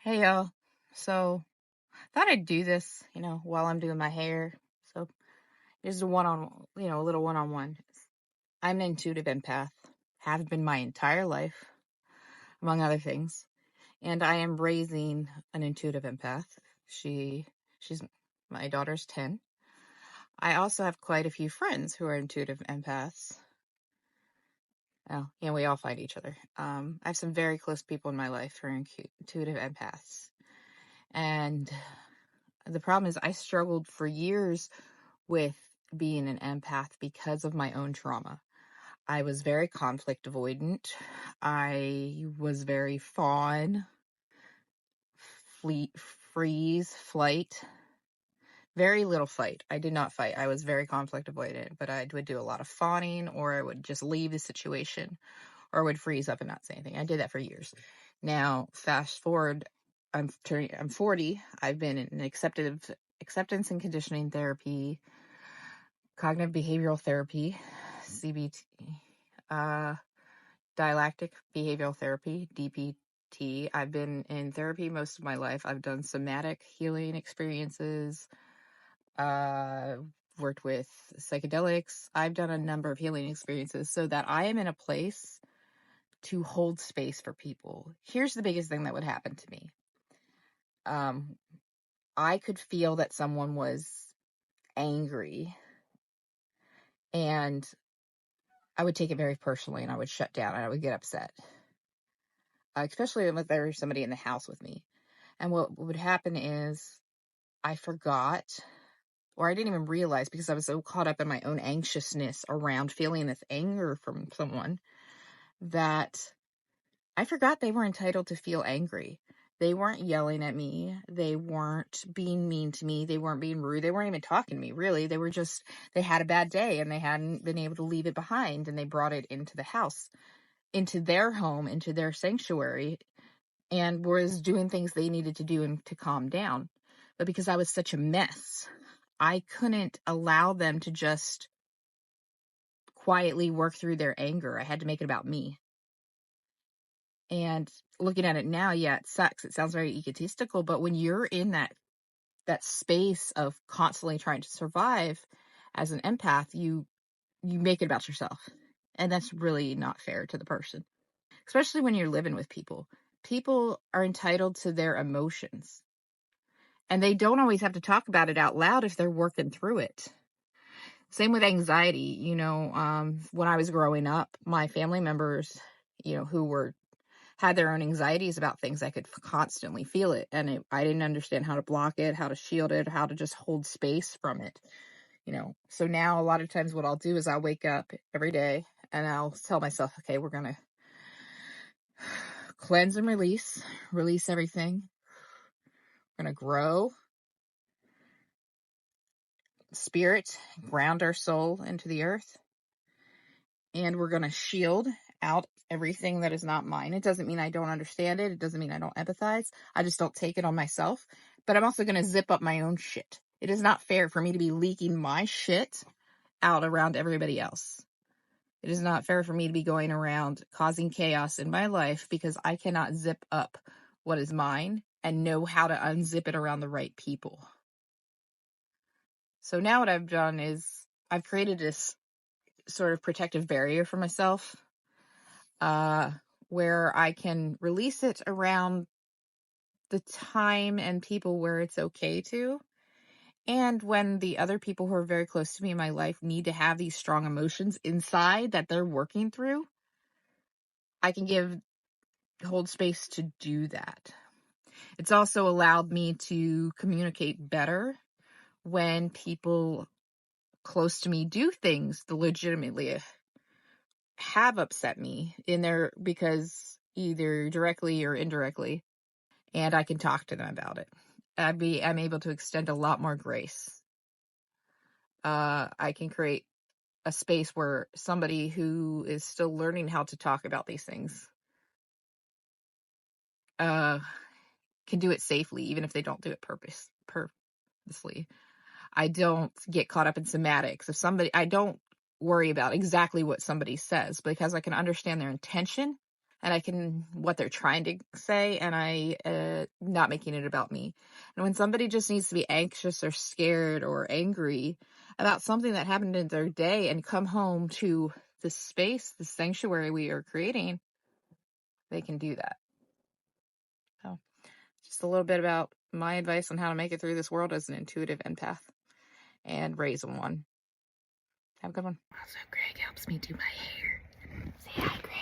Hey y'all. So thought I'd do this, while I'm doing my hair. So just a little one-on-one. I'm an intuitive empath, have been my entire life, among other things, and I am raising an intuitive empath. She's my daughter's 10. I also have quite a few friends who are intuitive empaths. Well, we all find each other. I have some very close people in my life who are intuitive empaths. And the problem is I struggled for years with being an empath because of my own trauma. I was very conflict avoidant. I was very fawn, flight. Very little fight. I did not fight. I was very conflict avoidant, but I would do a lot of fawning, or I would just leave the situation, or I would freeze up and not say anything. I did that for years. Now, fast forward, I'm 40. I've been in acceptance and conditioning therapy, cognitive behavioral therapy, CBT, dialectic behavioral therapy, DBT. I've been in therapy most of my life. I've done somatic healing experiences, worked with psychedelics. I've done a number of healing experiences so that I am in a place to hold space for people. Here's the biggest thing that would happen to me. I could feel that someone was angry, and I would take it very personally, and I would shut down, and I would get upset, especially if there was somebody in the house with me. And what would happen is I forgot, or I didn't even realize, because I was so caught up in my own anxiousness around feeling this anger from someone, that I forgot they were entitled to feel angry. They weren't yelling at me. They weren't being mean to me. They weren't being rude. They weren't even talking to me, really. They had a bad day and they hadn't been able to leave it behind, and they brought it into the house, into their home, into their sanctuary, and was doing things they needed to do and to calm down. But because I was such a mess, I couldn't allow them to just quietly work through their anger. I had to make it about me. And looking at it now, yeah, it sucks. It sounds very egotistical, but when you're in that space of constantly trying to survive as an empath, you make it about yourself. And that's really not fair to the person, especially when you're living with people. People are entitled to their emotions, and they don't always have to talk about it out loud if they're working through it. Same with anxiety. When I was growing up, my family members, who had their own anxieties about things, I could constantly feel it. And I didn't understand how to block it, how to shield it, how to just hold space from it. So now a lot of times what I'll do is I'll wake up every day and I'll tell myself, okay, we're going to cleanse and release everything. We're going to grow spirit, ground our soul into the earth. And we're going to shield out everything that is not mine. It doesn't mean I don't understand it. It doesn't mean I don't empathize. I just don't take it on myself. But I'm also going to zip up my own shit. It is not fair for me to be leaking my shit out around everybody else. It is not fair for me to be going around causing chaos in my life because I cannot zip up what is mine and know how to unzip it around the right people. So now what I've done is I've created this sort of protective barrier for myself, where I can release it around the time and people where it's okay to. And when the other people who are very close to me in my life need to have these strong emotions inside that they're working through, I can hold space to do that. It's also allowed me to communicate better when people close to me do things that legitimately have upset me because either directly or indirectly, and I can talk to them about it. I'm able to extend a lot more grace. I can create a space where somebody who is still learning how to talk about these things can do it safely, even if they don't do it purposely. I don't get caught up in semantics. I don't worry about exactly what somebody says, because I can understand their intention and I can what they're trying to say, and I not making it about me. And when somebody just needs to be anxious or scared or angry about something that happened in their day and come home to this space, this sanctuary we are creating, they can do that. So just a little bit about my advice on how to make it through this world as an intuitive empath and raise one. Have a good one. Also, Greg helps me do my hair. Say hi, Greg.